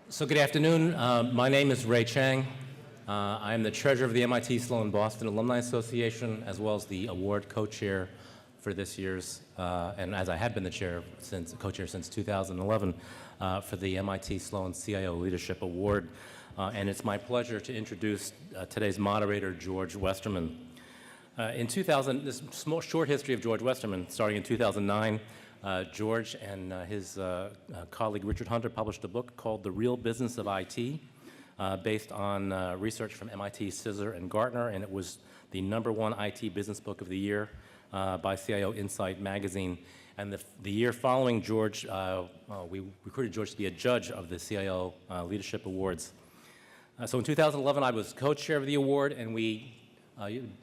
So good afternoon. My name is Ray Chang. I am the treasurer of the MIT Sloan Boston Alumni Association, as well as the award co-chair for this year's, and as I had been the co-chair since 2011, for the MIT Sloan CIO Leadership Award. And it's my pleasure to introduce today's moderator, George Westerman. In 2000, this short history of George Westerman, starting in 2009, George and his colleague Richard Hunter published a book called The Real Business of IT, based on research from MIT, CISR, and Gartner, and it was the #1 IT business book of the year by CIO Insight magazine. And the year following George, we recruited George to be a judge of the CIO Leadership Awards. So in 2011, I was co-chair of the award, and we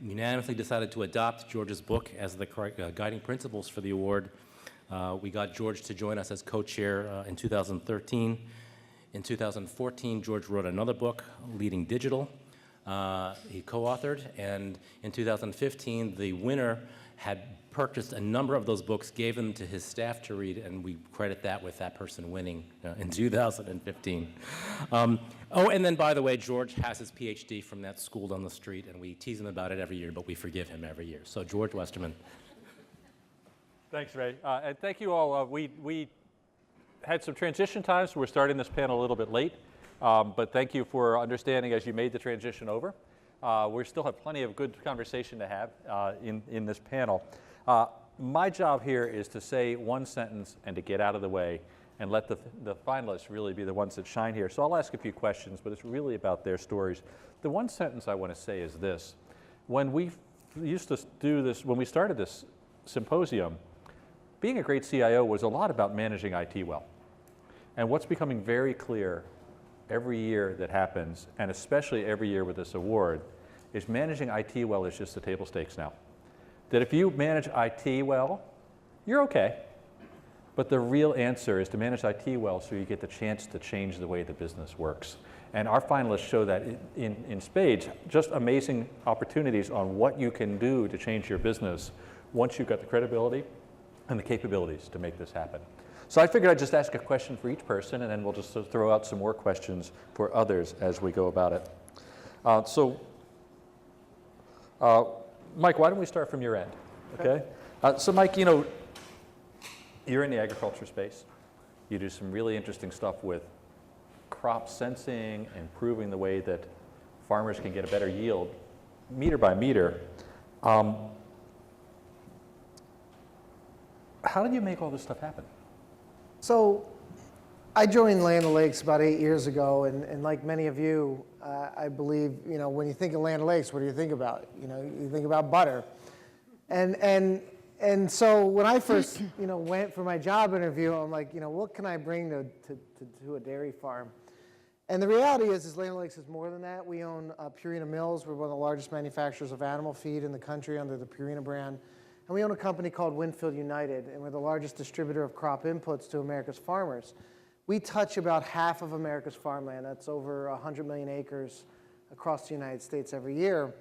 unanimously decided to adopt George's book as the guiding principles for the award. We got George to join us as co-chair in 2013. In 2014, George wrote another book, Leading Digital. He co-authored, and in 2015, the winner had purchased a number of those books, gave them to his staff to read, and we credit that with that person winning in 2015. Oh, and then, by the way, George has his PhD from that school down the street, and we tease him about it every year, but we forgive him every year. So, George Westerman. Thanks, Ray. And thank you all. We had some transition times, so we're starting this panel a little bit late. But thank you for understanding as you made the transition over. We still have plenty of good conversation to have in this panel. My job here is to say one sentence and to get out of the way and let the finalists really be the ones that shine here. So I'll ask a few questions, but it's really about their stories. The one sentence I want to say is this. When we used to do this, when we started this symposium, being a great CIO was a lot about managing IT well. And what's becoming very clear every year that happens, and especially every year with this award, is managing IT well is just the table stakes now. That if you manage IT well, you're okay. But the real answer is to manage IT well so you get the chance to change the way the business works. And our finalists show that in spades, just amazing opportunities on what you can do to change your business once you've got the credibility and the capabilities to make this happen. So I figured I'd just ask a question for each person, and then we'll just throw out some more questions for others as we go about it. Mike, why don't we start from your end, okay? So Mike, you know, you're in the agriculture space. You do some really interesting stuff with crop sensing, improving the way that farmers can get a better yield, meter by meter. How did you make all this stuff happen? So I joined Land O'Lakes about 8 years ago, and like many of you, I believe, you know, when you think of Land O'Lakes, what do you think about? You know, you think about butter. And so when I first, you know, went for my job interview, I'm like, you know, what can I bring to a dairy farm? And the reality is Land O'Lakes is more than that. We own Purina Mills. We're one of the largest manufacturers of animal feed in the country under the Purina brand. And we own a company called Winfield United, and we're the largest distributor of crop inputs to America's farmers. We touch about half of America's farmland. That's over 100 million acres across the United States every year.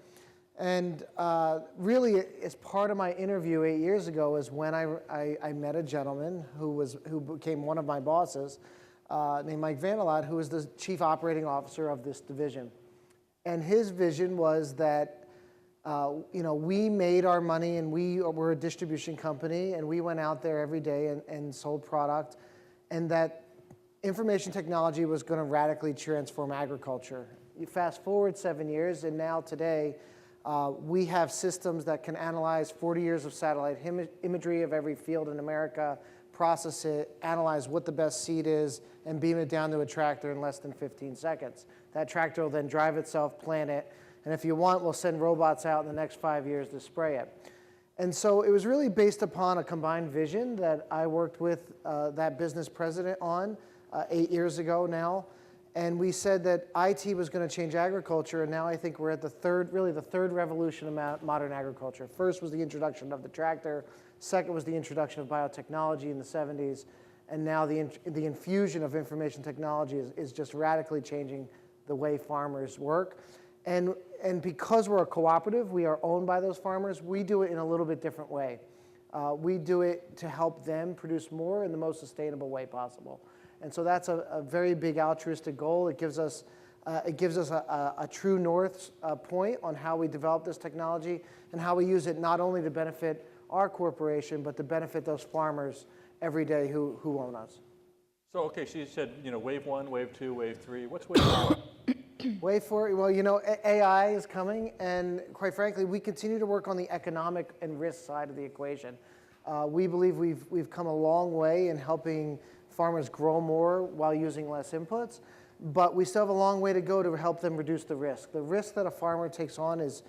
And really, as part of my interview 8 years ago is when I met a gentleman who became one of my bosses, named Mike Vandelot, who was the chief operating officer of this division. And his vision was that you know, we made our money, and we were a distribution company, and we went out there every day and sold product, and that information technology was going to radically transform agriculture. You fast forward 7 years, and now today, we have systems that can analyze 40 years of satellite imagery of every field in America, process it, analyze what the best seed is, and beam it down to a tractor in less than 15 seconds. That tractor will then drive itself, plant it, and if you want, we'll send robots out in the next 5 years to spray it. And so it was really based upon a combined vision that I worked with that business president on 8 years ago now. And we said that IT was going to change agriculture, and now I think we're at the third revolution of modern agriculture. First was the introduction of the tractor. Second was the introduction of biotechnology in the 70s. And now the infusion of information technology is just radically changing the way farmers work. And because we're a cooperative, we are owned by those farmers, we do it in a little bit different way. We do it to help them produce more in the most sustainable way possible. And so that's a very big altruistic goal. It gives us a true north point on how we develop this technology and how we use it not only to benefit our corporation, but to benefit those farmers every day who own us. So, okay, so you said, wave 1, wave 2, wave 3. What's wave 4? Wave 4, well, AI is coming, and quite frankly, we continue to work on the economic and risk side of the equation. We believe we've come a long way in helping farmers grow more while using less inputs, but we still have a long way to go to help them reduce the risk. The risk that a farmer takes on is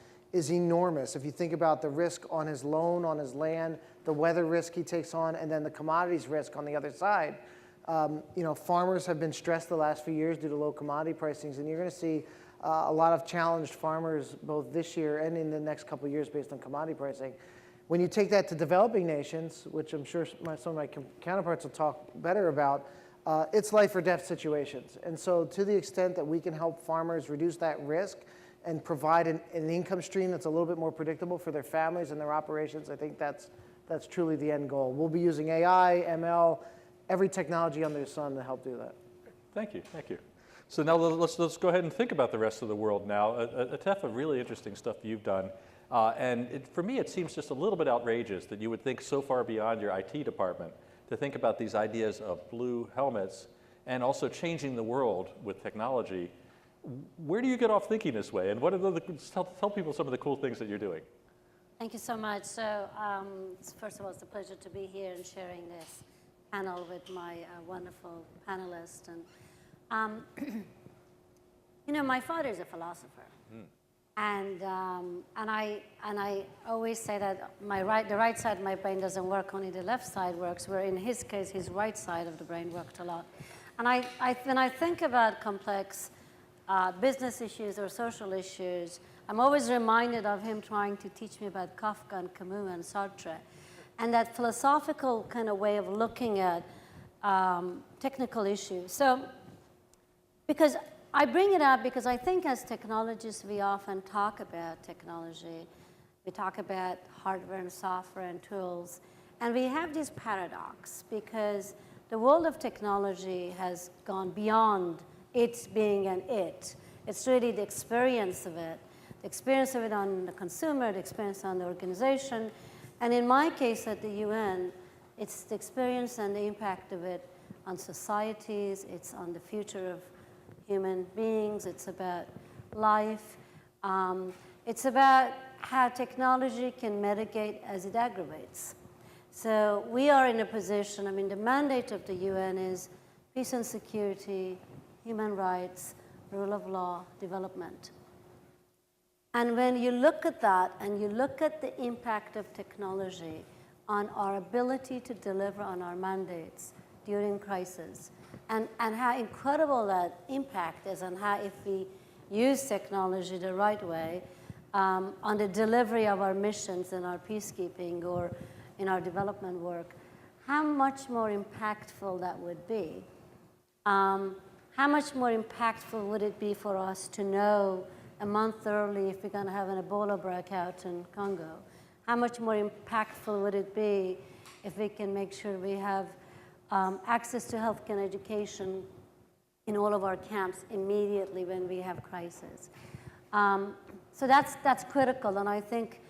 enormous. If you think about the risk on his loan, on his land, the weather risk he takes on, and then the commodities risk on the other side. Farmers have been stressed the last few years due to low commodity pricings, and you're going to see a lot of challenged farmers both this year and in the next couple of years based on commodity pricing. When you take that to developing nations, which I'm sure some of my counterparts will talk better about, it's life or death situations. And so to the extent that we can help farmers reduce that risk and provide an income stream that's a little bit more predictable for their families and their operations, I think that's truly the end goal. We'll be using AI, ML, every technology under the sun to help do that. Thank you, thank you. So now let's go ahead and think about the rest of the world now. Atefeh, really interesting stuff you've done. For me, it seems just a little bit outrageous that you would think so far beyond your IT department to think about these ideas of blue helmets and also changing the world with technology. Where do you get off thinking this way? And what are tell people some of the cool things that you're doing. Thank you so much. So first of all, it's a pleasure to be here and sharing this panel with my wonderful panelists. And my father is a philosopher, and I always say that the right side of my brain doesn't work, only the left side works. Where in his case, his right side of the brain worked a lot. And when I think about complex business issues or social issues, I'm always reminded of him trying to teach me about Kafka and Camus and Sartre, and that philosophical kind of way of looking at technical issues. So, because I bring it up because I think as technologists, we often talk about technology. We talk about hardware and software and tools, and we have this paradox because the world of technology has gone beyond it being an it. It's really the experience of it. The experience of it on the consumer, the experience on the organization, and in my case at the UN, it's the experience and the impact of it on societies, it's on the future of human beings, it's about life, it's about how technology can mitigate as it aggravates. So we are in a position, the mandate of the UN is peace and security, human rights, rule of law, development. And when you look at that and you look at the impact of technology on our ability to deliver on our mandates during crisis, and how incredible that impact is, and how if we use technology the right way on the delivery of our missions in our peacekeeping or in our development work, how much more impactful that would be. How much more impactful would it be for us to know a month early if we're going to have an Ebola breakout in Congo? How much more impactful would it be if we can make sure we have access to health and education in all of our camps immediately when we have crisis? So that's critical, and I think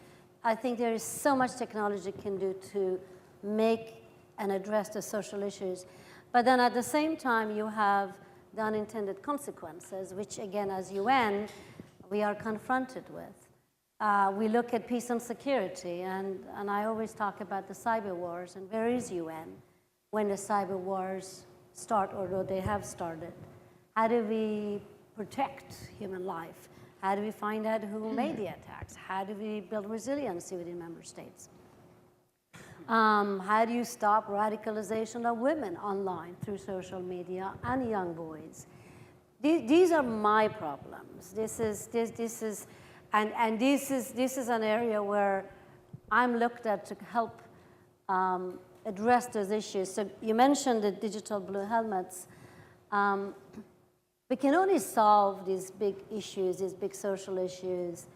there is so much technology can do to make and address the social issues. But then at the same time, you have the unintended consequences, which again, as UN, we are confronted with. We look at peace and security, and I always talk about the cyber wars, and where is UN when the cyber wars start, or they have started? How do we protect human life? How do we find out who made the attacks? How do we build resiliency within member states? How do you stop radicalization of women online through social media and young boys? These are my problems. This is an area where I'm looked at to help address those issues. So you mentioned the digital blue helmets. We can only solve these big issues, these big social issues,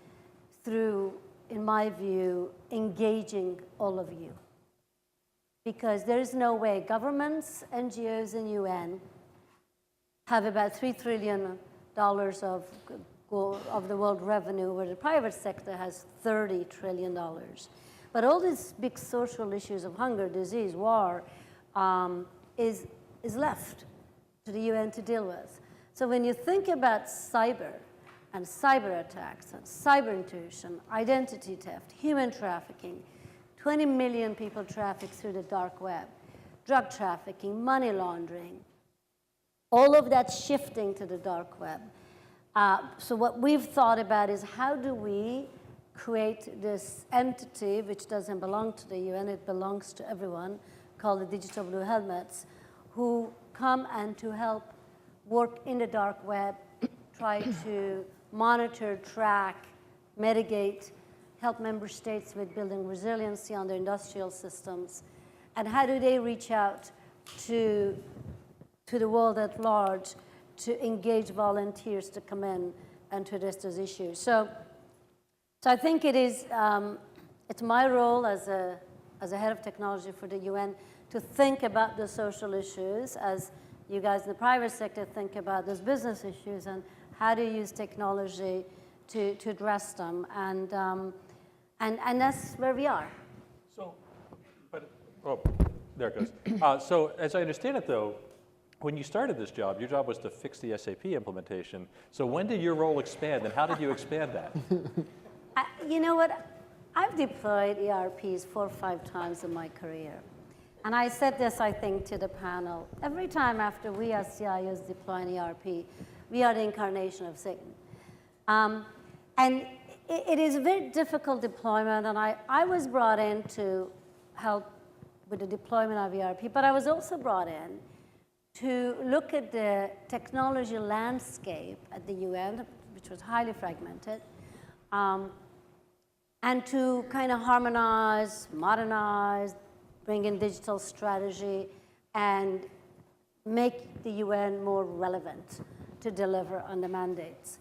through, in my view, engaging all of you. Because there is no way governments, NGOs, and UN have about $3 trillion of the world revenue, where the private sector has $30 trillion. But all these big social issues of hunger, disease, war, is left to the UN to deal with. So when you think about cyber and cyber attacks and cyber intrusion, identity theft, human trafficking, 20 million people trafficked through the dark web, drug trafficking, money laundering, all of that shifting to the dark web. So what we've thought about is, how do we create this entity which doesn't belong to the UN, it belongs to everyone, called the Digital Blue Helmets, who come and to help work in the dark web, try to monitor, track, mitigate, help member states with building resiliency on their industrial systems, and how do they reach out to the world at large to engage volunteers to come in and to address those issues. So I think it is, it's my role as a head of technology for the UN to think about the social issues as you guys in the private sector think about those business issues and how to use technology to address them. And that's where we are. So, there it goes. So as I understand it, though, when you started this job, your job was to fix the SAP implementation. So when did your role expand, and how did you expand that? You know what? I've deployed ERPs 4 or 5 times in my career. And I said this, I think, to the panel. Every time after we as CIOs deploy an ERP, we are the incarnation of Satan. And it is a very difficult deployment, and I was brought in to help with the deployment of ERP, but I was also brought in to look at the technology landscape at the UN, which was highly fragmented, and to kind of harmonize, modernize, bring in digital strategy, and make the UN more relevant to deliver on the mandates.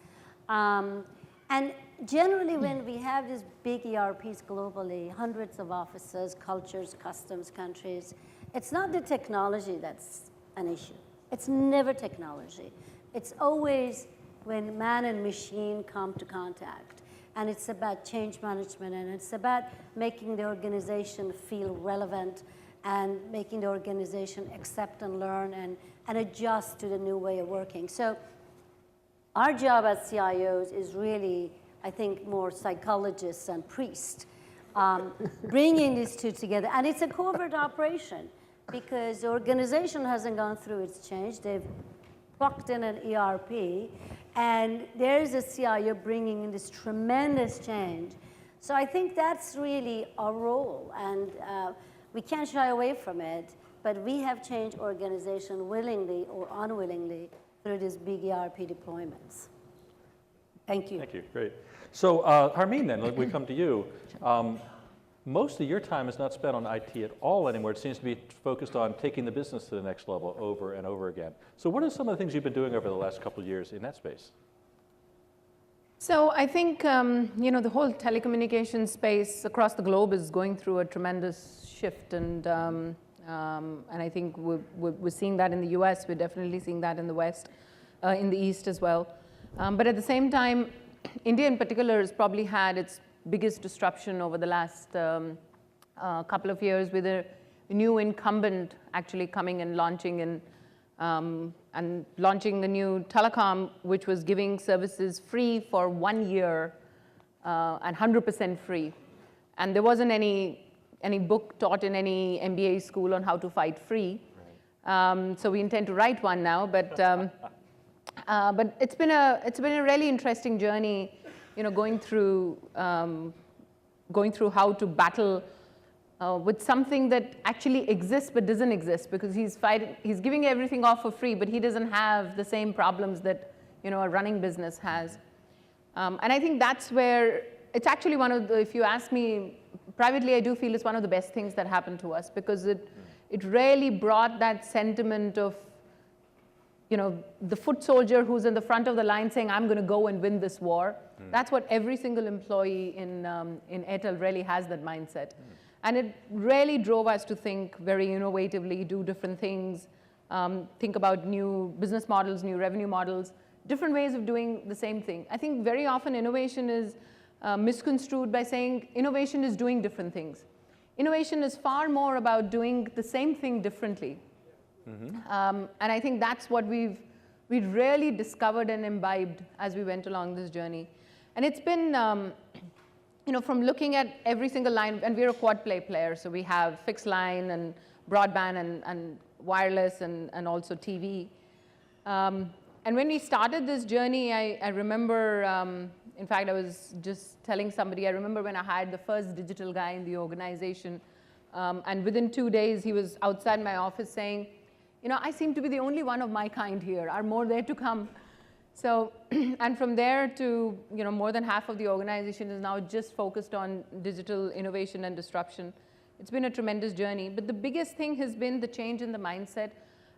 And generally, when we have these big ERPs globally, hundreds of offices, cultures, customs, countries, it's not the technology that's an issue. It's never technology. It's always when man and machine come to contact. And it's about change management, and it's about making the organization feel relevant and making the organization accept and learn and adjust to the new way of working. So our job as CIOs is really, I think, more psychologists and priests, bringing these two together. And it's a covert operation because the organization hasn't gone through its change. They've plucked in an ERP, and there's a CIO bringing in this tremendous change. So I think that's really our role, and we can't shy away from it, but we have changed organization willingly or unwillingly through these big ERP deployments. Thank you. Thank you, great. So Harmeen, then, we come to you. Most of your time is not spent on IT at all anymore. It seems to be focused on taking the business to the next level over and over again. So what are some of the things you've been doing over the last couple of years in that space? So I think, the whole telecommunications space across the globe is going through a tremendous shift. And I think we're seeing that in the US. We're definitely seeing that in the West, in the East as well. But at the same time, India in particular has probably had its biggest disruption over the last couple of years, with a new incumbent actually coming and launching and launching a new telecom, which was giving services free for 1 year and 100% free. And there wasn't any book taught in any MBA school on how to fight free. Right. So we intend to write one now, but it's been a really interesting journey, going through how to battle with something that actually exists but doesn't exist, because he's giving everything off for free, but he doesn't have the same problems that a running business has. And I think that's where it's actually one of the, if you ask me privately, I do feel it's one of the best things that happened to us, because it really brought that sentiment of the foot soldier who's in the front of the line saying, I'm going to go and win this war. That's what every single employee in Airtel really has, that mindset. And it really drove us to think very innovatively, do different things, think about new business models, new revenue models, different ways of doing the same thing. I think very often innovation is misconstrued by saying innovation is doing different things. Innovation is far more about doing the same thing differently. And I think that's what we've really discovered and imbibed as we went along this journey. And it's been, from looking at every single line, and we're a quad play player, so we have fixed line and broadband and wireless and also TV. And when we started this journey, I remember, in fact, I was just telling somebody, I remember when I hired the first digital guy in the organization, and within 2 days, he was outside my office saying, I seem to be the only one of my kind here. Are more there to come? So, and from there to, more than half of the organization is now just focused on digital innovation and disruption. It's been a tremendous journey. But the biggest thing has been the change in the mindset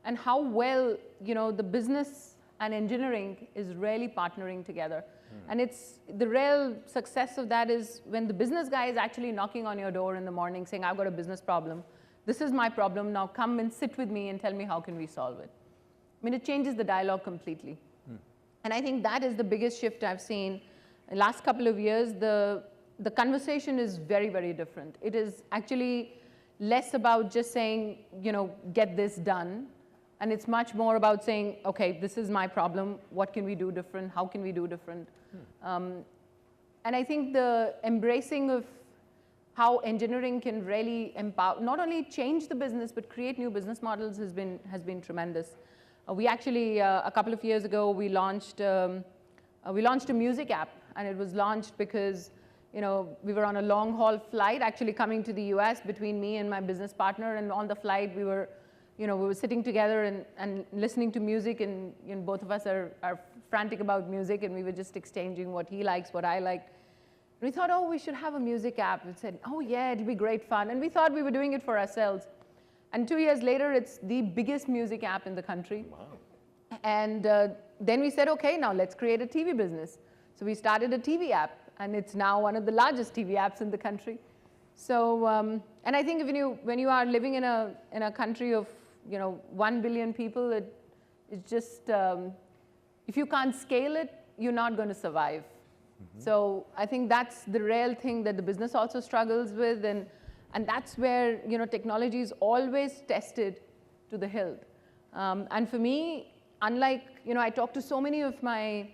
and how well, the business and engineering is really partnering together. And it's the real success of that is when the business guy is actually knocking on your door in the morning saying, I've got a business problem. This is my problem. Now come and sit with me and tell me how can we solve it. I mean, it changes the dialogue completely. And I think that is the biggest shift I've seen. In the last couple of years, the conversation is very, very different. It is actually less about just saying, get this done. And it's much more about saying, OK, this is my problem. What can we do different? How can we do different? And I think the embracing of how engineering can really empower, not only change the business, but create new business models has been tremendous. We actually, a couple of years ago, we launched a music app. And it was launched because we were on a long-haul flight actually coming to the US between me and my business partner. And on the flight, we were sitting together and listening to music. And both of us are frantic about music. And we were just exchanging what he likes, what I liked. And we thought, oh, we should have a music app. We said, oh, yeah, it'll be great fun. And we thought we were doing it for ourselves. And 2 years later, it's the biggest music app in the country. Wow. And then we said, OK, now let's create a TV business. So we started a TV app. And it's now one of the largest TV apps in the country. So, and I think when you are living in a country of 1 billion people, it's just, if you can't scale it, you're not going to survive. So I think that's the real thing that the business also struggles with. And that's where technology is always tested to the hilt. And for me, unlike, I talk to so many of my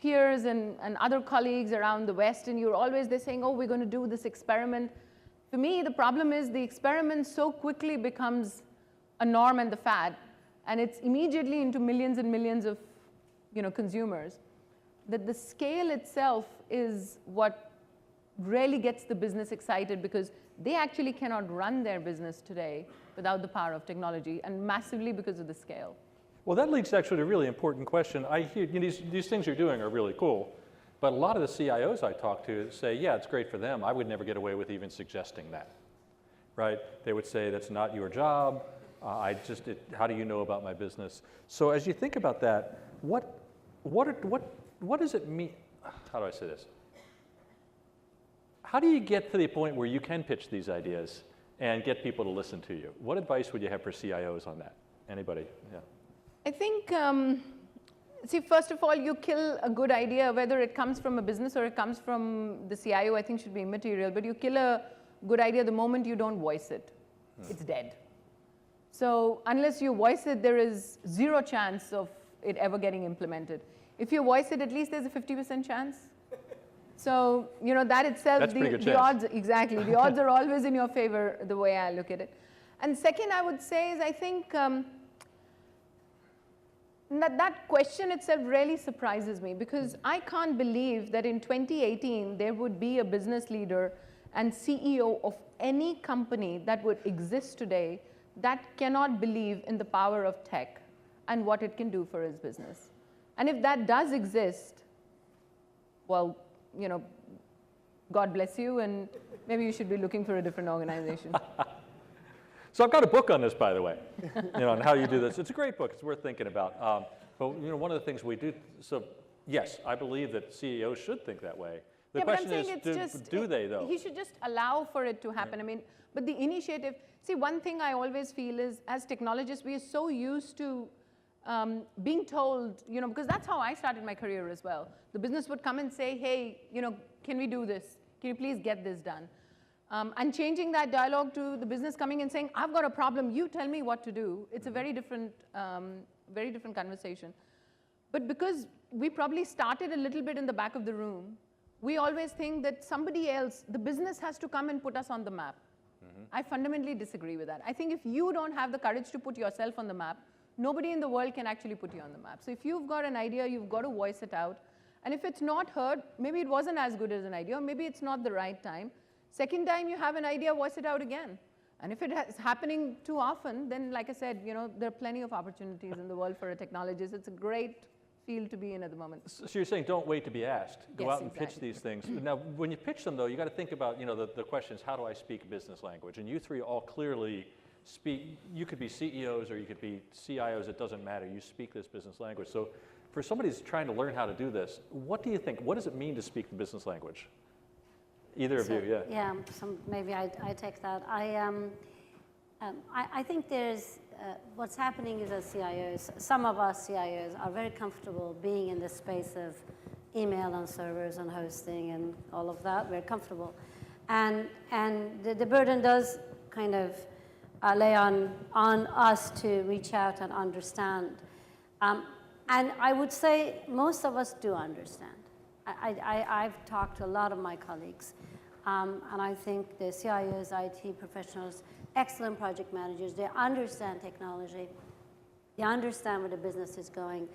peers and other colleagues around the West, and they're saying, oh, we're going to do this experiment. For me, the problem is the experiment so quickly becomes a norm and the fad. And it's immediately into millions and millions of consumers. That the scale itself is what really gets the business excited, because they actually cannot run their business today without the power of technology, and massively because of the scale. Well, that leads actually to a really important question. I hear these things you're doing are really cool, but a lot of the CIOs I talk to say, yeah, it's great for them. I would never get away with even suggesting that, right? They would say, that's not your job. How do you know about my business? So as you think about that, what does it mean? How do I say this? How do you get to the point where you can pitch these ideas and get people to listen to you? What advice would you have for CIOs on that? Anybody? Yeah. I think, first of all, you kill a good idea, whether it comes from a business or it comes from the CIO, I think should be immaterial. But you kill a good idea the moment you don't voice it. It's dead. So unless you voice it, there is zero chance of it ever getting implemented. If you voice it, at least there's a 50% chance. So, that itself, that's pretty good the chance. odds, exactly. The odds are always in your favor, the way I look at it. And second, I would say is I think that question itself really surprises me, because I can't believe that in 2018, there would be a business leader and CEO of any company that would exist today that cannot believe in the power of tech and what it can do for his business. And if that does exist, well, God bless you, and maybe you should be looking for a different organization. So I've got a book on this, by the way, on how you do this. It's a great book. It's worth thinking about. But one of the things we do, so yes, I believe that CEOs should think that way. The Yeah, but I'm question saying is, it's just, do they though? He should just allow for it to happen. I mean, but the initiative, see, one thing I always feel is, as technologists, we are so used to being told, you know, because that's how I started my career as well. The business would come and say, hey, you know, can we do this? Can you please get this done? And changing that dialogue to the business coming and saying, I've got a problem, you tell me what to do. It's a very different conversation. But because we probably started a little bit in the back of the room, we always think that somebody else, the business has to come and put us on the map. I fundamentally disagree with that. I think if you don't have the courage to put yourself on the map, nobody in the world can actually put you on the map. So if you've got an idea, you've got to voice it out. And if it's not heard, maybe it wasn't as good as an idea, or maybe it's not the right time. Second time you have an idea, voice it out again. And if it is happening too often, then like I said, you know, there are plenty of opportunities in the world for a technologist. It's a great field to be in at the moment. So you're saying don't wait to be asked. Go Yes, out and pitch exactly. these things. Now, when you pitch them, though, you got to think about, you know, the questions, how do I speak business language? And you three all clearly speak, you could be CEOs or you could be CIOs, it doesn't matter. You speak this business language. So for somebody who's trying to learn how to do this, what do you think, what does it mean to speak the business language? Either of you, yeah. Yeah, so maybe I take that. I think there's, what's happening is as CIOs, some of us CIOs are very comfortable being in the space of email and servers and hosting and all of that, very comfortable. And the burden does kind of lay on us to reach out and understand. And I would say most of us do understand. I've talked to a lot of my colleagues, and I think the CIOs, IT professionals, excellent project managers, they understand technology, they understand where the business is going.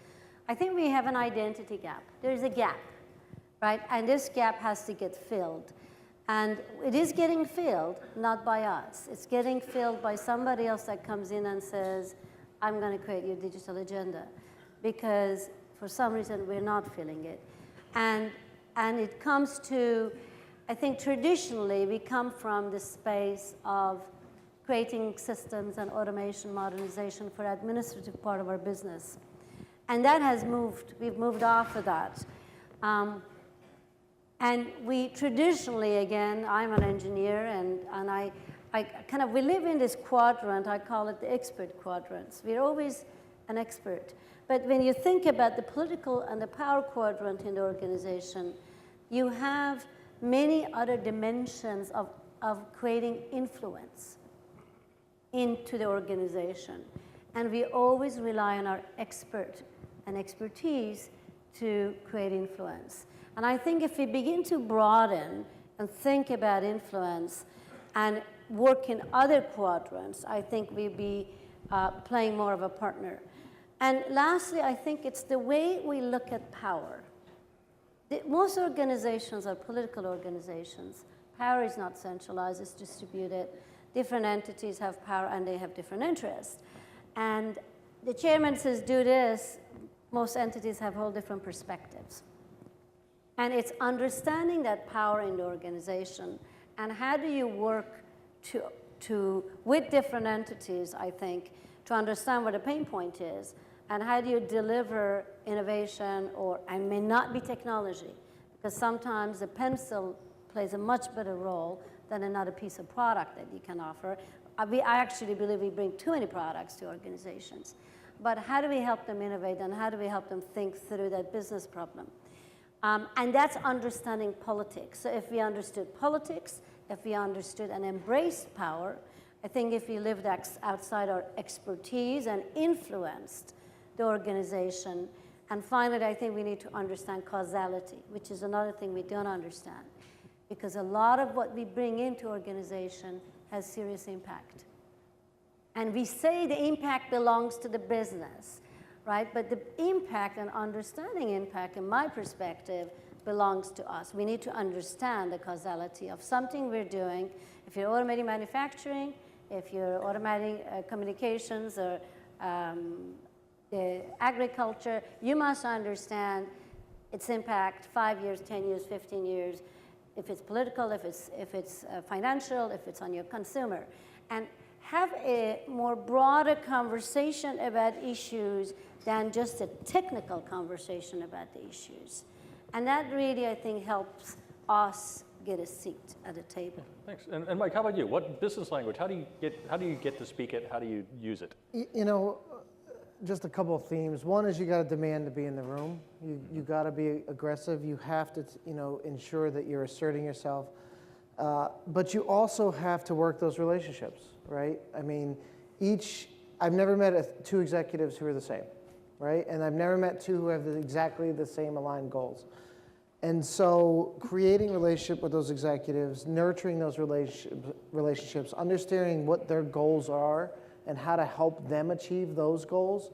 I think we have an identity gap. There's a gap, right? And this gap has to get filled. And it is getting filled, not by us. It's getting filled by somebody else that comes in and says, I'm going to create your digital agenda. Because for some reason, we're not filling it. And it comes to, I think traditionally, we come from the space of creating systems and automation modernization for administrative part of our business. And that has moved, we've moved off of that. And we traditionally, again, I'm an engineer, and I kind of, we live in this quadrant, I call it the expert quadrants. We're always an expert. But when you think about the political and the power quadrant in the organization, you have many other dimensions of creating influence into the organization. And we always rely on our expert and expertise to create influence. And I think if we begin to broaden and think about influence and work in other quadrants, I think we'll be playing more of a partner. And lastly, I think it's the way we look at power. Most organizations are political organizations. Power is not centralized, it's distributed. Different entities have power and they have different interests. And the chairman says, do this. Most entities have whole different perspectives. And it's understanding that power in the organization and how do you work with different entities, I think, to understand what the pain point is, and how do you deliver innovation, and may not be technology, because sometimes the pencil plays a much better role than another piece of product that you can offer. I actually believe we bring too many products to organizations. But how do we help them innovate, and how do we help them think through that business problem? And that's understanding politics. So if we understood politics, if we understood and embraced power, I think if we lived outside our expertise and influenced the organization, and finally, I think we need to understand causality, which is another thing we don't understand, because a lot of what we bring into organization has serious impact. And we say the impact belongs to the business, right? But the impact and understanding impact, in my perspective, belongs to us. We need to understand the causality of something we're doing. If you're automating manufacturing, if you're automating communications or agriculture, you must understand its impact 5 years, 10 years, 15 years, if it's political, if it's financial, if it's on your consumer. And have a more broader conversation about issues than just a technical conversation about the issues. And that really, I think, helps us get a seat at the table. Thanks. And Mike, how about you? What business language? How do you get to speak it? How do you use it? You know, just a couple of themes. One is you got to demand to be in the room. You got to be aggressive. You have to, you know, ensure that you're asserting yourself. But you also have to work those relationships, right? I mean, I've never met two executives who are the same, right? And I've never met two who have exactly the same aligned goals. And so creating a relationship with those executives, nurturing those relationships, understanding what their goals are and how to help them achieve those goals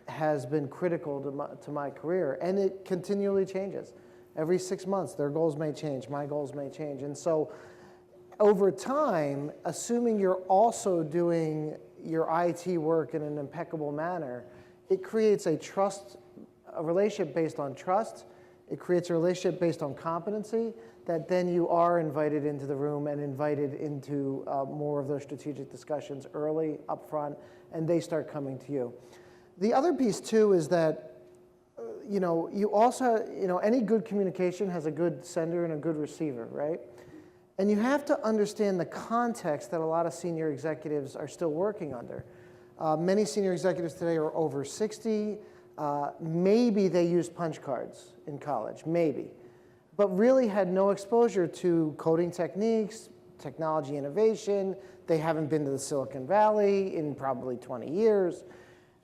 has been critical to my career. And it continually changes. Every 6 months, their goals may change, my goals may change. And so over time, assuming you're also doing your IT work in an impeccable manner, it creates a relationship based on trust. It creates a relationship based on competency that then you are invited into the room and invited into more of those strategic discussions early, upfront, and they start coming to you. The other piece too is that you also, any good communication has a good sender and a good receiver, right? And you have to understand the context that a lot of senior executives are still working under. Many senior executives today are over 60. Maybe they used punch cards in college, maybe, but really had no exposure to coding techniques, technology innovation. They haven't been to the Silicon Valley in probably 20 years.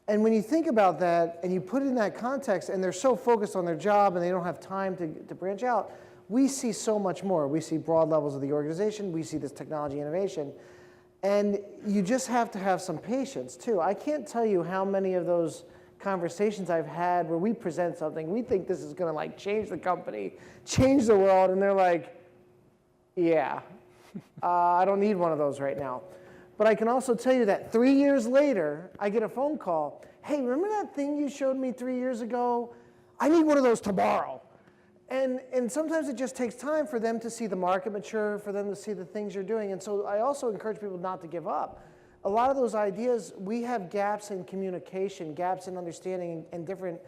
And when you think about that and you put it in that context and they're so focused on their job and they don't have time to branch out, we see so much more. We see broad levels of the organization. We see this technology innovation. And you just have to have some patience too. I can't tell you how many of those conversations I've had where we present something, we think this is gonna like change the company, change the world, and they're like, yeah, I don't need one of those right now. But I can also tell you that 3 years later, I get a phone call, hey, remember that thing you showed me 3 years ago? I need one of those tomorrow. And sometimes it just takes time for them to see the market mature, for them to see the things you're doing. And so I also encourage people not to give up. A lot of those ideas, we have gaps in communication, gaps in understanding, and different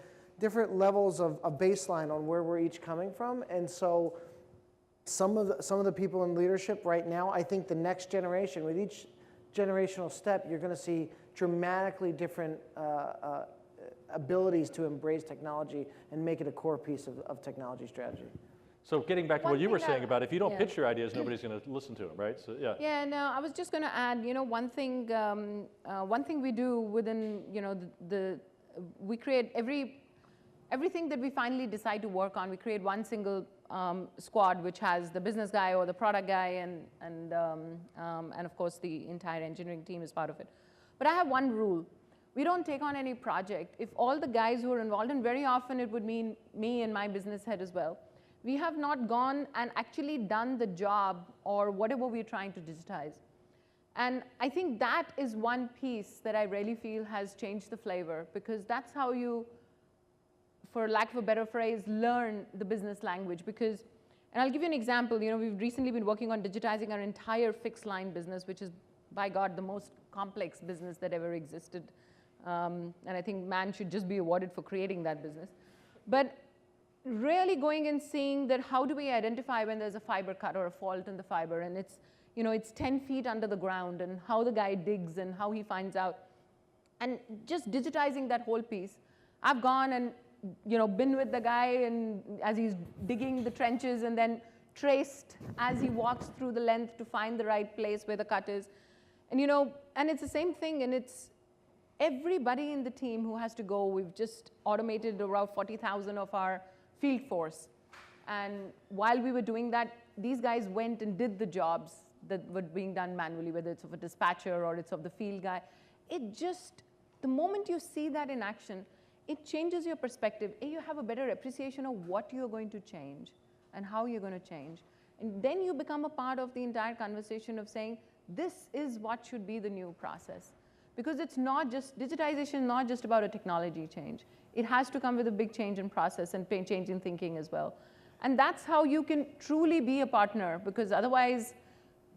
levels of baseline on where we're each coming from. And so some of the people in leadership right now, I think the next generation, with each generational step, you're going to see dramatically different abilities to embrace technology and make it a core piece of technology strategy. So getting back to what you were saying about if you don't yeah. pitch your ideas, nobody's going to listen to them, right? So yeah. Yeah, no, I was just going to add, one thing we do within, we create everything that we finally decide to work on, we create one single squad which has the business guy or the product guy and of course the entire engineering team is part of it. But I have one rule. We don't take on any project if all the guys who are involved, and very often it would mean me and my business head as well, we have not gone and actually done the job or whatever we're trying to digitize. And I think that is one piece that I really feel has changed the flavor, because that's how you, for lack of a better phrase, learn the business language. Because, and I'll give you an example, we've recently been working on digitizing our entire fixed line business, which is, by God, the most complex business that ever existed. And I think man should just be awarded for creating that business. But really going and seeing that how do we identify when there's a fiber cut or a fault in the fiber, and it's 10 feet under the ground, and how the guy digs and how he finds out. And just digitizing that whole piece. I've gone and been with the guy and as he's digging the trenches, and then traced as he walks through the length to find the right place where the cut is. And and it's the same thing, and it's everybody in the team who has to go. We've just automated around 40,000 of our field force. And while we were doing that, these guys went and did the jobs that were being done manually, whether it's of a dispatcher or it's of the field guy. It just, the moment you see that in action, it changes your perspective. You have a better appreciation of what you're going to change and how you're going to change. And then you become a part of the entire conversation of saying, this is what should be the new process. Because it's not just, digitization is not just about a technology change. It has to come with a big change in process and change in thinking as well. And that's how you can truly be a partner, because otherwise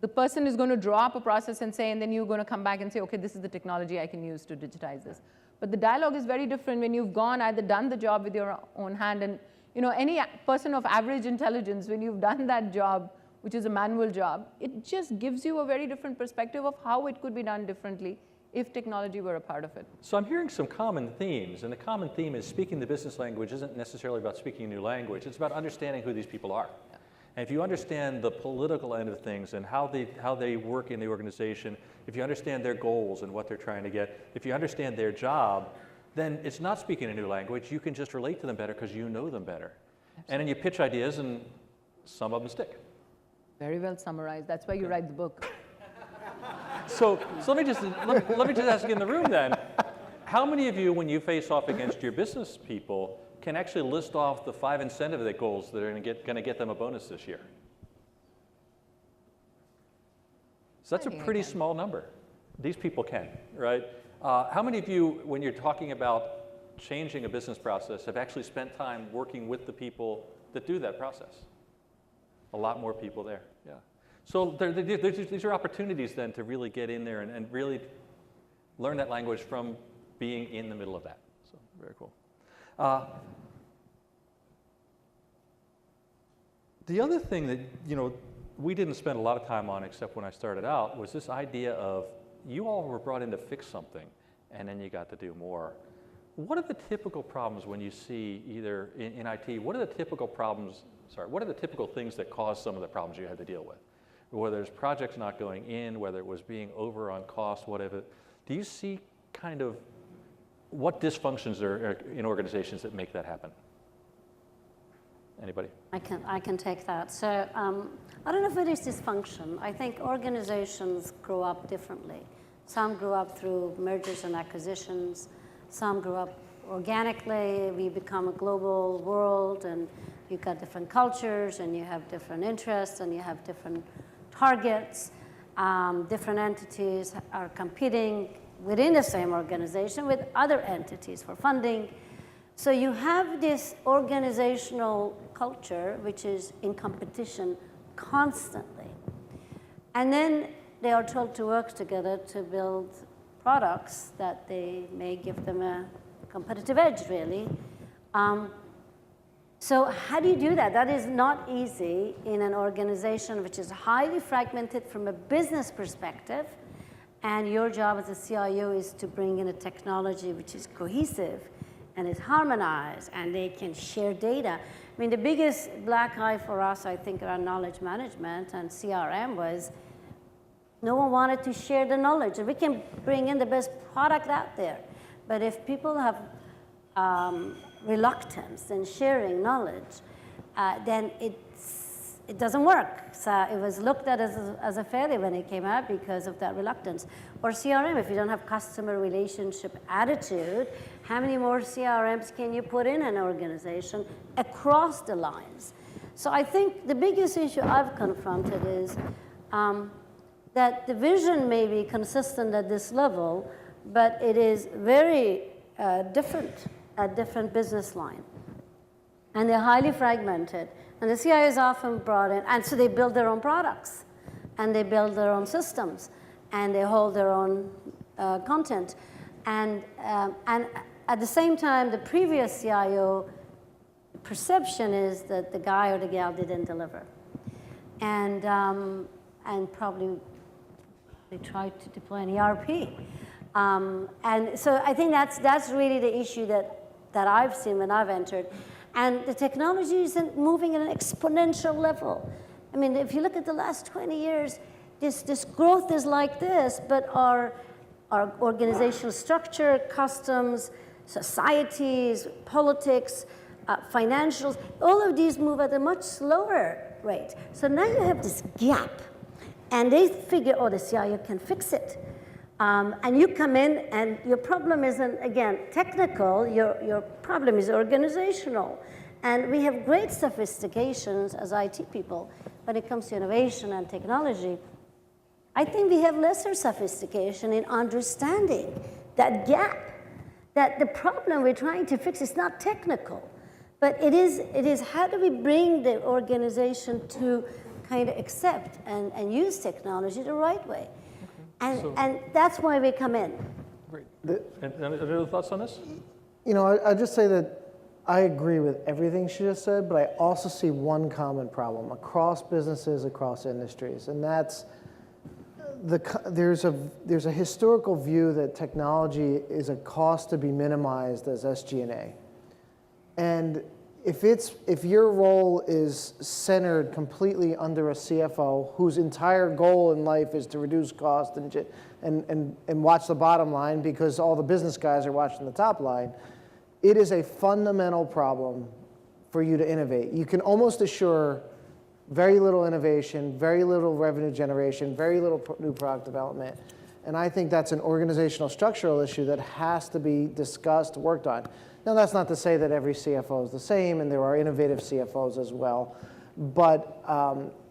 the person is going to draw up a process and say, and then you're going to come back and say, okay, this is the technology I can use to digitize this. But the dialogue is very different when you've gone, either done the job with your own hand, and any person of average intelligence, when you've done that job, which is a manual job, it just gives you a very different perspective of how it could be done differently if technology were a part of it. So I'm hearing some common themes, and the common theme is speaking the business language isn't necessarily about speaking a new language. It's about understanding who these people are. Yeah. And if you understand the political end of things and how they work in the organization, if you understand their goals and what they're trying to get, if you understand their job, then it's not speaking a new language. You can just relate to them better because you know them better. Absolutely. And then you pitch ideas, and some of them stick. Very well summarized. That's why you write the book. So let me just ask you in the room then, how many of you, when you face off against your business people, can actually list off the 5 incentive goals that are going to get them a bonus this year? So that's a pretty small number. These people can, right? How many of you, when you're talking about changing a business process, have actually spent time working with the people that do that process? A lot more people there, yeah. So these are opportunities then to really get in there and really learn that language from being in the middle of that. So very cool. The other thing that we didn't spend a lot of time on, except when I started out, was this idea of you all were brought in to fix something, and then you got to do more. What are the typical problems when you see either in IT? What are the typical problems? What are the typical things that cause some of the problems you had to deal with? Whether it's projects not going in, whether it was being over on cost, whatever. Do you see kind of what dysfunctions are in organizations that make that happen? Anybody? I can take that. So I don't know if it is dysfunction. I think organizations grow up differently. Some grew up through mergers and acquisitions. Some grew up organically. We become a global world, and you've got different cultures, and you have different interests, and you have different targets. Different entities are competing within the same organization with other entities for funding. So you have this organizational culture which is in competition constantly. And then they are told to work together to build products that they may give them a competitive edge, really. So how do you do that? That is not easy in an organization which is highly fragmented from a business perspective, and your job as a CIO is to bring in a technology which is cohesive and is harmonized, and they can share data. I mean, the biggest black eye for us, I think, around knowledge management and CRM was no one wanted to share the knowledge. And we can bring in the best product out there, but if people have reluctance in sharing knowledge, then it doesn't work. So it was looked at as a failure when it came out because of that reluctance. Or CRM, if you don't have customer relationship attitude, how many more CRMs can you put in an organization across the lines? So I think the biggest issue I've confronted is that the vision may be consistent at this level, but it is very different at different business line. And they're highly fragmented. And the CIO is often brought in, and so they build their own products, and they build their own systems, and they hold their own content. And at the same time, the previous CIO perception is that the guy or the gal didn't deliver. And probably they tried to deploy an ERP. And so I think that's really the issue that I've seen when I've entered. And the technology isn't moving at an exponential level. I mean, if you look at the last 20 years, this growth is like this, but our organizational structure, customs, societies, politics, financials, all of these move at a much slower rate. So now you have this gap, and they figure, oh, the CIO can fix it. And you come in, and your problem isn't, again, technical. Your problem is organizational. And we have great sophistications as IT people when it comes to innovation and technology. I think we have lesser sophistication in understanding that gap, that the problem we're trying to fix is not technical, but it is how do we bring the organization to kind of accept and use technology the right way. And that's why we come in. Great. And other thoughts on this? I just say that I agree with everything she just said, but I also see one common problem across businesses, across industries, and that's there's a historical view that technology is a cost to be minimized as SG&A. And if your role is centered completely under a CFO whose entire goal in life is to reduce cost and watch the bottom line because all the business guys are watching the top line, it is a fundamental problem for you to innovate. You can almost assure very little innovation, very little revenue generation, very little new product development. And I think that's an organizational structural issue that has to be discussed, worked on. Now, that's not to say that every CFO is the same, and there are innovative CFOs as well. But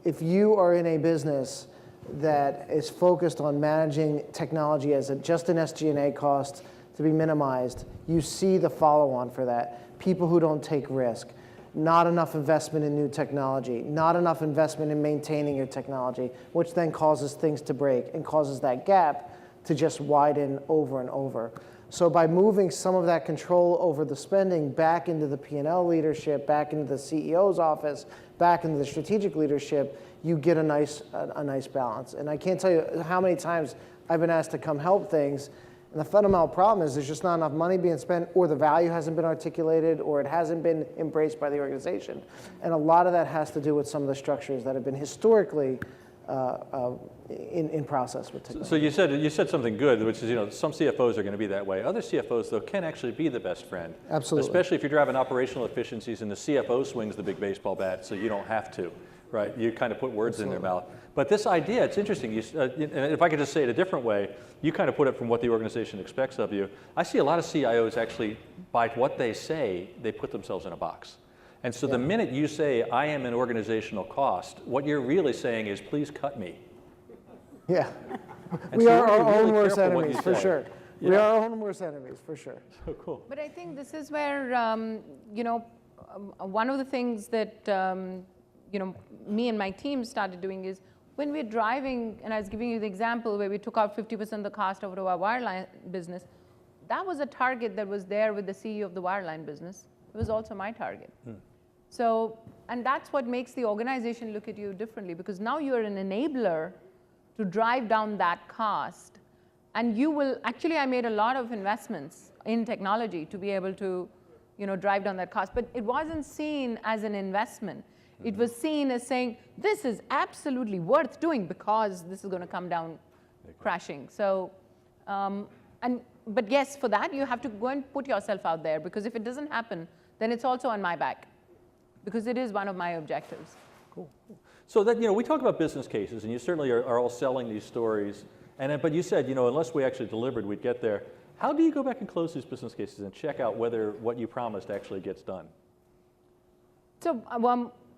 if you are in a business that is focused on managing technology as just an SG&A cost to be minimized, you see the follow-on for that. People who don't take risk, not enough investment in new technology, not enough investment in maintaining your technology, which then causes things to break and causes that gap to just widen over and over. So by moving some of that control over the spending back into the P&L leadership, back into the CEO's office, back into the strategic leadership, you get a nice balance. And I can't tell you how many times I've been asked to come help things, and the fundamental problem is there's just not enough money being spent, or the value hasn't been articulated, or it hasn't been embraced by the organization. And a lot of that has to do with some of the structures that have been historically in process with technology. So you said something good, which is, some CFOs are going to be that way. Other CFOs, though, can actually be the best friend. Absolutely. Especially if you're driving operational efficiencies and the CFO swings the big baseball bat, so you don't have to, right? You kind of put words in their mouth. But this idea, it's interesting. And if I could just say it a different way, you kind of put it from what the organization expects of you. I see a lot of CIOs actually, by what they say, they put themselves in a box. And so the minute you say, I am an organizational cost, what you're really saying is, please cut me. Yeah. And We so are you our really own worst careful what enemies, you for say. sure. Yeah. We are our own worst enemies, for sure. So cool. But I think this is where, one of the things that, me and my team started doing is when we're driving, and I was giving you the example where we took out 50% of the cost over to our wireline business, that was a target that was there with the CEO of the wireline business. It was also my target. So, and that's what makes the organization look at you differently, because now you're an enabler to drive down that cost. And you will, actually I made a lot of investments in technology to be able to, drive down that cost, but it wasn't seen as an investment. It was seen as saying, this is absolutely worth doing because this is going to come down crashing. So, but yes, for that you have to go and put yourself out there, because if it doesn't happen, then it's also on my back, because it is one of my objectives. Cool. So that, we talk about business cases, and you certainly are all selling these stories. But you said, unless we actually delivered, we'd get there. How do you go back and close these business cases and check out whether what you promised actually gets done? So,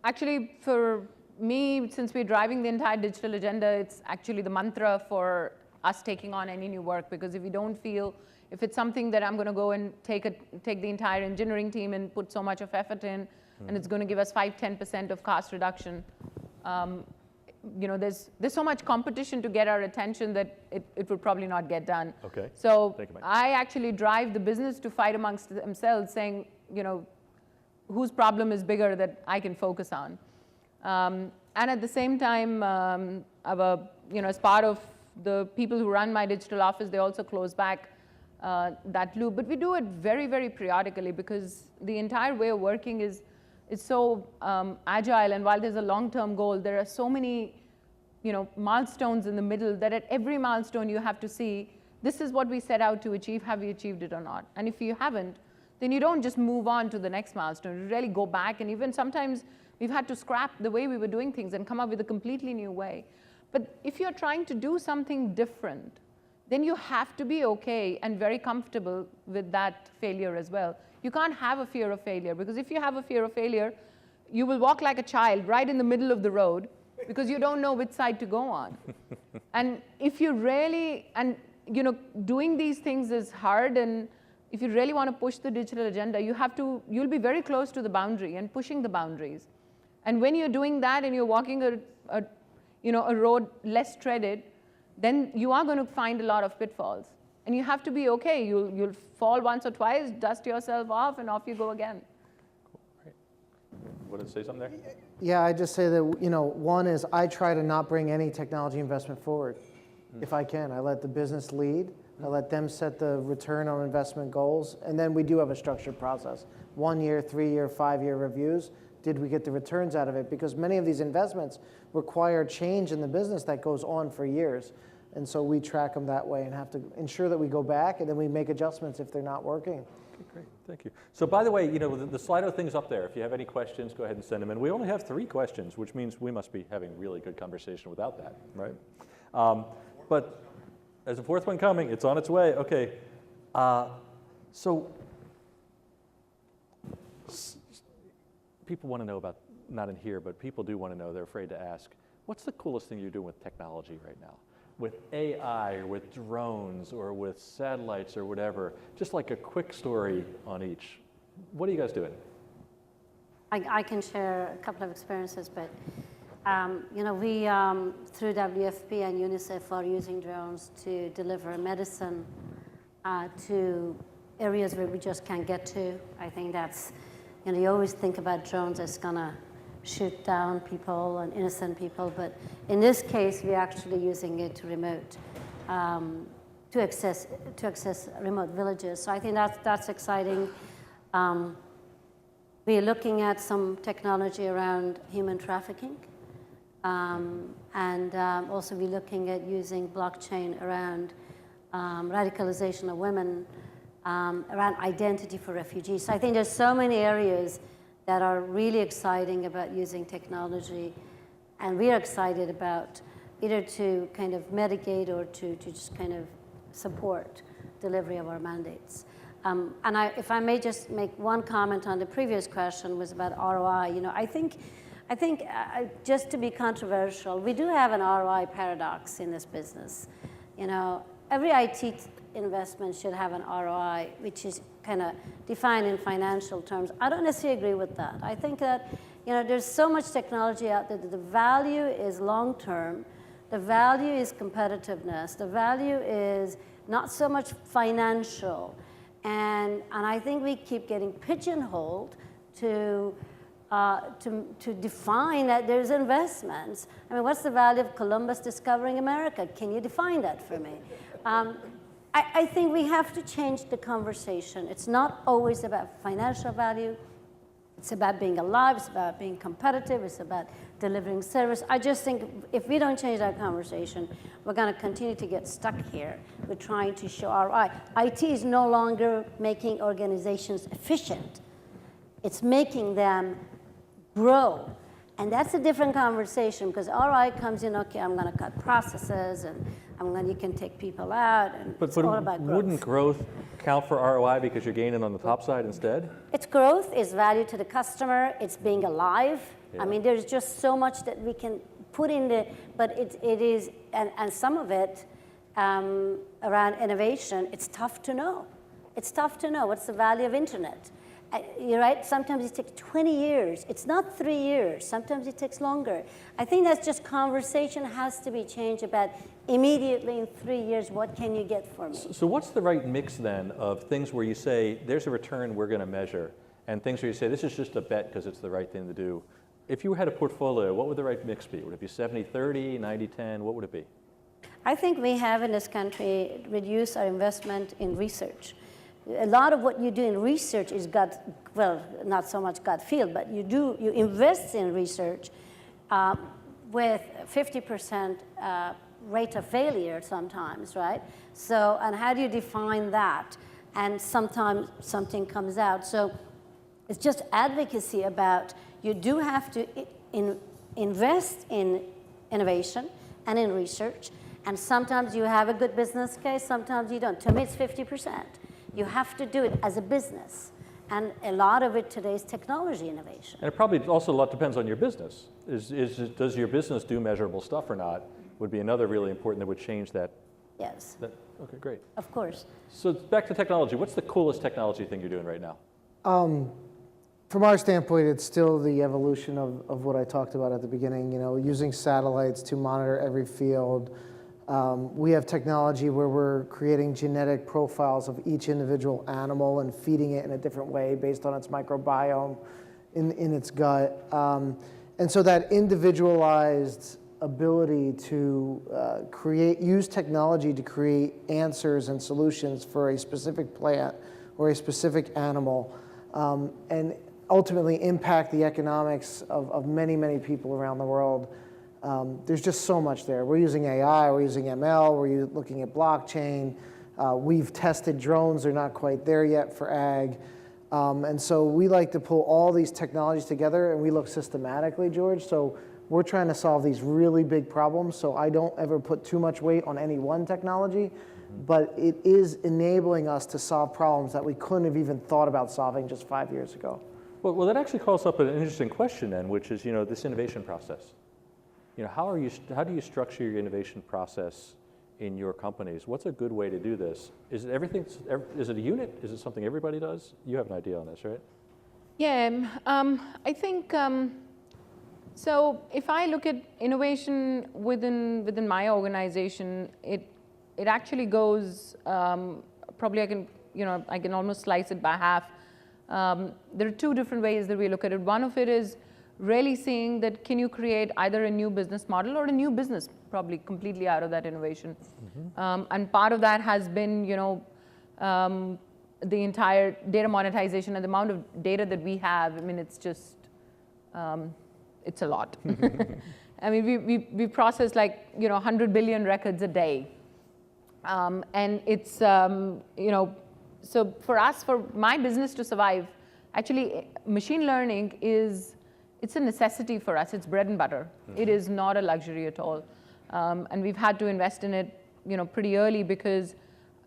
actually, for me, since we're driving the entire digital agenda, it's actually the mantra for us taking on any new work, because if we don't feel, if it's something that I'm going to go and take the entire engineering team and put so much of effort in, and it's going to give us 5–10% of cost reduction, there's so much competition to get our attention that it would probably not get done. Okay. So I actually drive the business to fight amongst themselves, saying, whose problem is bigger that I can focus on. And at the same time, as part of the people who run my digital office, they also close back that loop. But we do it very, very periodically, because the entire way of working is so agile. And while there's a long-term goal, there are so many milestones in the middle that at every milestone you have to see, this is what we set out to achieve, have we achieved it or not? And if you haven't, then you don't just move on to the next milestone. You really go back, and even sometimes we've had to scrap the way we were doing things and come up with a completely new way. But if you're trying to do something different, then you have to be okay and very comfortable with that failure as well. You can't have a fear of failure, because if you have a fear of failure, you will walk like a child right in the middle of the road, because you don't know which side to go on. And if you really, doing these things is hard, and if you really want to push the digital agenda, you'll be very close to the boundary and pushing the boundaries. And when you're doing that and you're walking a road less treaded, then you are going to find a lot of pitfalls. And you have to be okay. You'll fall once or twice, dust yourself off, and off you go again. want to say something there? Yeah, I just say that, one is I try to not bring any technology investment forward if I can. I let the business lead. I let them set the return on investment goals. And then we do have a structured process. 1 year, 3 year, 5 year reviews. Did we get the returns out of it? Because many of these investments require change in the business that goes on for years. And so we track them that way and have to ensure that we go back and then we make adjustments if they're not working. Okay, great, thank you. So by the way, the Slido thing's up there. If you have any questions, go ahead and send them in. We only have 3 questions, which means we must be having really good conversation without that, right? But there's a 4th one coming. It's on its way. Okay. So people want to know about, not in here, but people do want to know, they're afraid to ask, what's the coolest thing you're doing with technology right now? With AI or with drones or with satellites or whatever, just like a quick story on each. What are you guys doing? I can share a couple of experiences, but we through WFP and UNICEF are using drones to deliver medicine to areas where we just can't get to. I think that's, you always think about drones as gonna shoot down people and innocent people, but in this case, we're actually using it to remote, to access remote villages. So I think that's exciting. We're looking at some technology around human trafficking, and also we're looking at using blockchain around radicalization of women, around identity for refugees. So I think there's so many areas that are really exciting about using technology, and we're excited about either to kind of mitigate or to just kind of support delivery of our mandates. And if I may just make one comment on the previous question was about ROI. I think just to be controversial, we do have an ROI paradox in this business. Every IT investment should have an ROI, which is kind of defined in financial terms. I don't necessarily agree with that. I think that there's so much technology out there that the value is long-term, the value is competitiveness, the value is not so much financial, and I think we keep getting pigeonholed to define that there's investments. I mean, what's the value of Columbus discovering America? Can you define that for me? I think we have to change the conversation. It's not always about financial value. It's about being alive. It's about being competitive. It's about delivering service. I just think if we don't change that conversation, we're going to continue to get stuck here. We're trying to show ROI. IT is no longer making organizations efficient. It's making them grow. And that's a different conversation because ROI comes in, okay, I'm going to cut processes and you can take people out, and it's all about growth. Wouldn't growth count for ROI because you're gaining on the top side instead? It's growth, it's value to the customer, it's being alive. Yeah. I mean, there's just so much that we can put in the, but it is, and some of it around innovation, it's tough to know. It's tough to know what's the value of internet. You're right, sometimes it takes 20 years. It's not 3 years, sometimes it takes longer. I think that's just conversation has to be changed about immediately in 3 years, what can you get for me? So what's the right mix then of things where you say, there's a return we're gonna measure, and things where you say, this is just a bet because it's the right thing to do. If you had a portfolio, what would the right mix be? Would it be 70-30, 90-10, what would it be? I think we have in this country reduced our investment in research. A lot of what you do in research is not so much gut feel, but you invest in research with 50% rate of failure sometimes, right? So, and how do you define that? And sometimes something comes out. So it's just advocacy about you do have to invest in innovation and in research, and sometimes you have a good business case, sometimes you don't. To me, it's 50%. You have to do it as a business. And a lot of it today is technology innovation. And it probably also a lot depends on your business. Does your business do measurable stuff or not? Would be another really important that would change that. Yes. Okay, great. Of course. So back to technology. What's the coolest technology thing you're doing right now? From our standpoint, it's still the evolution of what I talked about at the beginning, using satellites to monitor every field. We have technology where we're creating genetic profiles of each individual animal and feeding it in a different way based on its microbiome. in its gut. And so that individualized ability to use technology to create answers and solutions for a specific plant or a specific animal, and ultimately impact the economics of many, many people around the world. There's just so much there. We're using AI, we're using ML, we're looking at blockchain. We've tested drones, they're not quite there yet for ag. And so we like to pull all these technologies together, and we look systematically, George. So we're trying to solve these really big problems, so I don't ever put too much weight on any one technology, but it is enabling us to solve problems that we couldn't have even thought about solving just 5 years ago. Well, that actually calls up an interesting question then, which is, this innovation process. How do you structure your innovation process in your companies? What's a good way to do this? Is it a unit? Is it something everybody does? You have an idea on this, right? Yeah, I think, so if I look at innovation within my organization, it actually goes, probably I can almost slice it by half. There are two different ways that we look at it. One of it is really seeing that can you create either a new business model or a new business, probably completely out of that innovation. And part of that has been, the entire data monetization and the amount of data that we have. I mean, it's just, it's a lot. I mean, we process like, 100 billion records a day. And it's, so for us, for my business to survive, actually machine learning it's a necessity for us. It's bread and butter. It is not a luxury at all. And we've had to invest in it, pretty early, because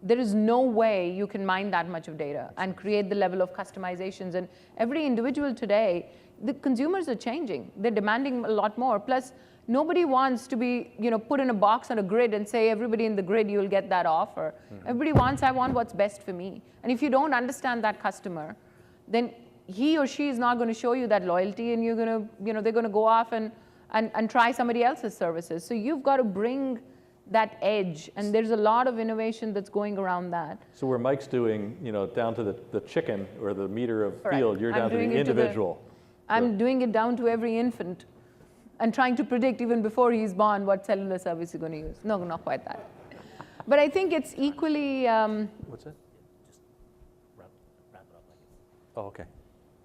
there is no way you can mine that much of data and create the level of customizations. And every individual today, the consumers are changing. They're demanding a lot more. Plus, nobody wants to be, put in a box on a grid and say, everybody in the grid, you'll get that offer. Everybody wants, I want what's best for me. And if you don't understand that customer, then he or she is not going to show you that loyalty, and you're going to, they're going to go off and try somebody else's services. So you've got to bring that edge, and there's a lot of innovation that's going around that. So where Mike's doing, down to the chicken or the meter of Correct. field, you're down to the individual. I'm doing it down to every infant and trying to predict even before he's born what cellular service he's going to use. No, not quite that. But I think it's equally... What's that? Just wrap it up like it. Oh, okay.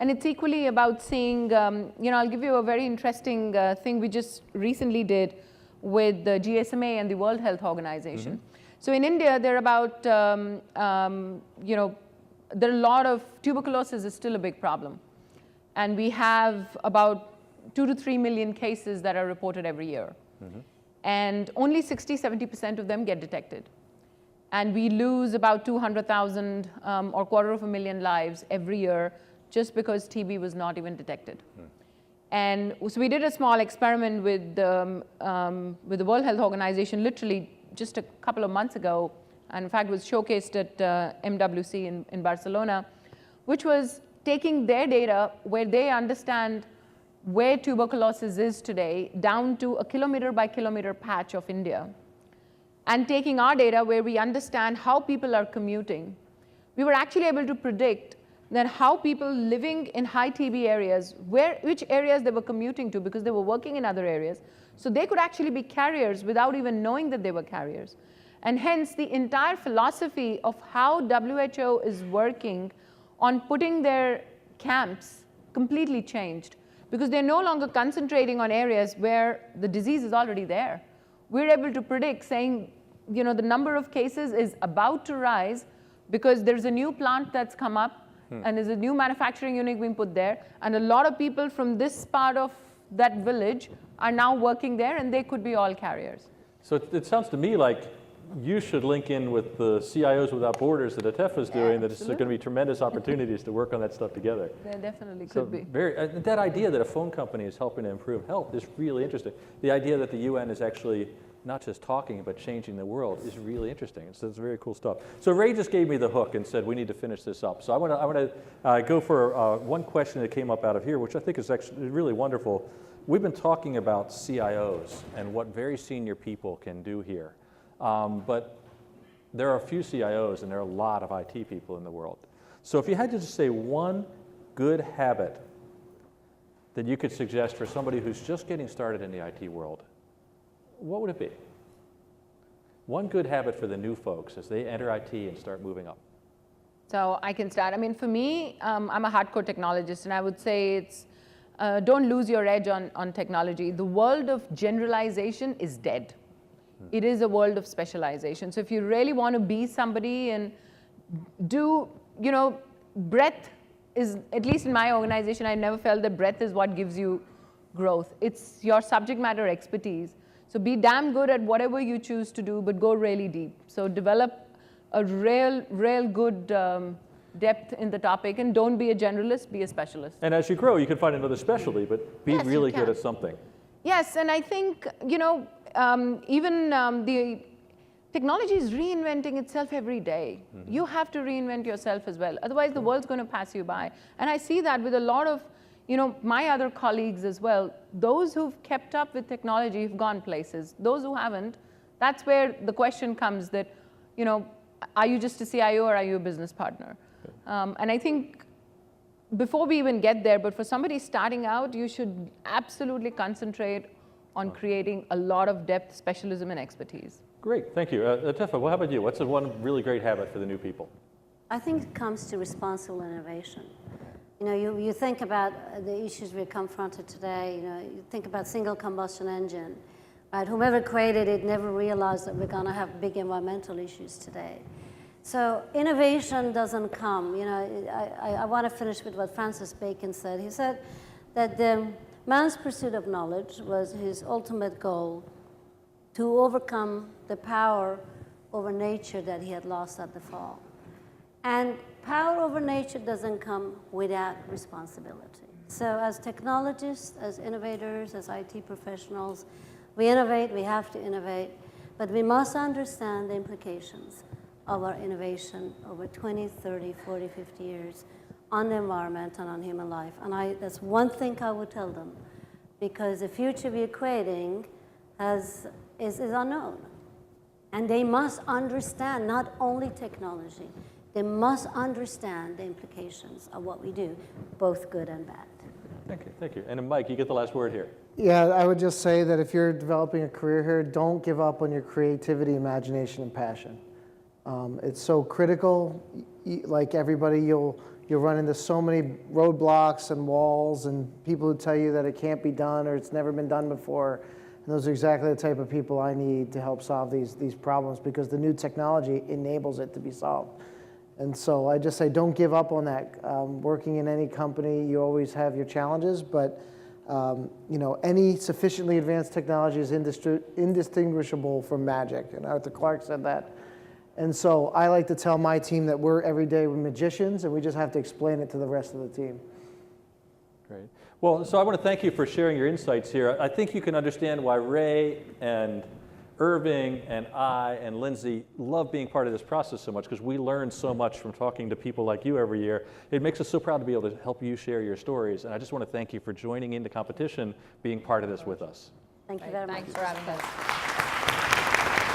And it's equally about seeing, I'll give you a very interesting thing we just recently did with the GSMA and the World Health Organization. So in India, there are about, there are a lot of, tuberculosis is still a big problem. And we have about 2 to 3 million cases that are reported every year. And only 60–70% of them get detected. And we lose about 200,000 or 250,000 lives every year just because TB was not even detected. And so we did a small experiment with the World Health Organization literally just a couple of months ago, and in fact was showcased at MWC in Barcelona, which was taking their data where they understand where tuberculosis is today down to a kilometer by kilometer patch of India, and taking our data where we understand how people are commuting. We were actually able to predict that how people living in high TB areas, which areas they were commuting to, because they were working in other areas, so they could actually be carriers without even knowing that they were carriers. And hence, the entire philosophy of how WHO is working on putting their camps completely changed, because they're no longer concentrating on areas where the disease is already there. We're able to predict, saying, the number of cases is about to rise because there's a new plant that's come up, and there's a new manufacturing unit being put there, and a lot of people from this part of that village are now working there, and they could be all carriers. So it sounds to me like you should link in with the CIOs Without Borders that Atefeh is doing, that it's going to be tremendous opportunities to work on that stuff together. There definitely could be. That idea that a phone company is helping to improve health is really interesting. The idea that the UN is actually not just talking, but changing the world is really interesting. So it's very cool stuff. So Ray just gave me the hook and said we need to finish this up. So I want to go for one question that came up out of here, which I think is actually really wonderful. We've been talking about CIOs and what very senior people can do here. But there are a few CIOs and there are a lot of IT people in the world. So if you had to just say one good habit that you could suggest for somebody who's just getting started in the IT world, what would it be? One good habit for the new folks as they enter IT and start moving up. So I can start. I mean, for me, I'm a hardcore technologist, and I would say it's don't lose your edge on technology. The world of generalization is dead. It is a world of specialization. So if you really want to be somebody and do, breadth is, at least in my organization, I never felt that breadth is what gives you growth. It's your subject matter expertise. So be damn good at whatever you choose to do, but go really deep. So develop a real good depth in the topic, and don't be a generalist, be a specialist. And as you grow, you can find another specialty, but be Yes, you really good can. at something. Yes, and I think, even the technology is reinventing itself every day. You have to reinvent yourself as well. Otherwise, the world's going to pass you by. And I see that with a lot of, my other colleagues as well. Those who've kept up with technology have gone places. Those who haven't, that's where the question comes that, are you just a CIO or are you a business partner? And I think before we even get there, but for somebody starting out, you should absolutely concentrate on creating a lot of depth, specialism, and expertise. Great, thank you. Atefeh, what about you? What's the one really great habit for the new people? I think it comes to responsible innovation. You think about the issues we're confronted today. You think about single combustion engine, right? Whomever created it never realized that we're going to have big environmental issues today. So innovation doesn't come. I want to finish with what Francis Bacon said. He said that man's pursuit of knowledge was his ultimate goal to overcome the power over nature that he had lost at the fall. And power over nature doesn't come without responsibility. So as technologists, as innovators, as IT professionals, we innovate, we have to innovate, but we must understand the implications of our innovation over 20, 30, 40, 50 years on the environment and on human life. And that's one thing I would tell them, because the future we're creating is unknown. And they must understand not only technology, they must understand the implications of what we do, both good and bad. Thank you. And Mike, you get the last word here. Yeah, I would just say that if you're developing a career here, don't give up on your creativity, imagination, and passion. It's so critical. Like everybody, you'll run into so many roadblocks and walls and people who tell you that it can't be done or it's never been done before. And those are exactly the type of people I need to help solve these problems, because the new technology enables it to be solved. And so I just say don't give up on that. Working in any company, you always have your challenges, but any sufficiently advanced technology is indistinguishable from magic. And Arthur Clarke said that. And so I like to tell my team that we're everyday magicians, and we just have to explain it to the rest of the team. Great. Well, so I want to thank you for sharing your insights here. I think you can understand why Ray and Irving and I and Lindsay love being part of this process so much, because we learn so much from talking to people like you every year. It makes us so proud to be able to help you share your stories. And I just want to thank you for joining in the competition, being part of this with us. Thank you very much. Thanks for having us.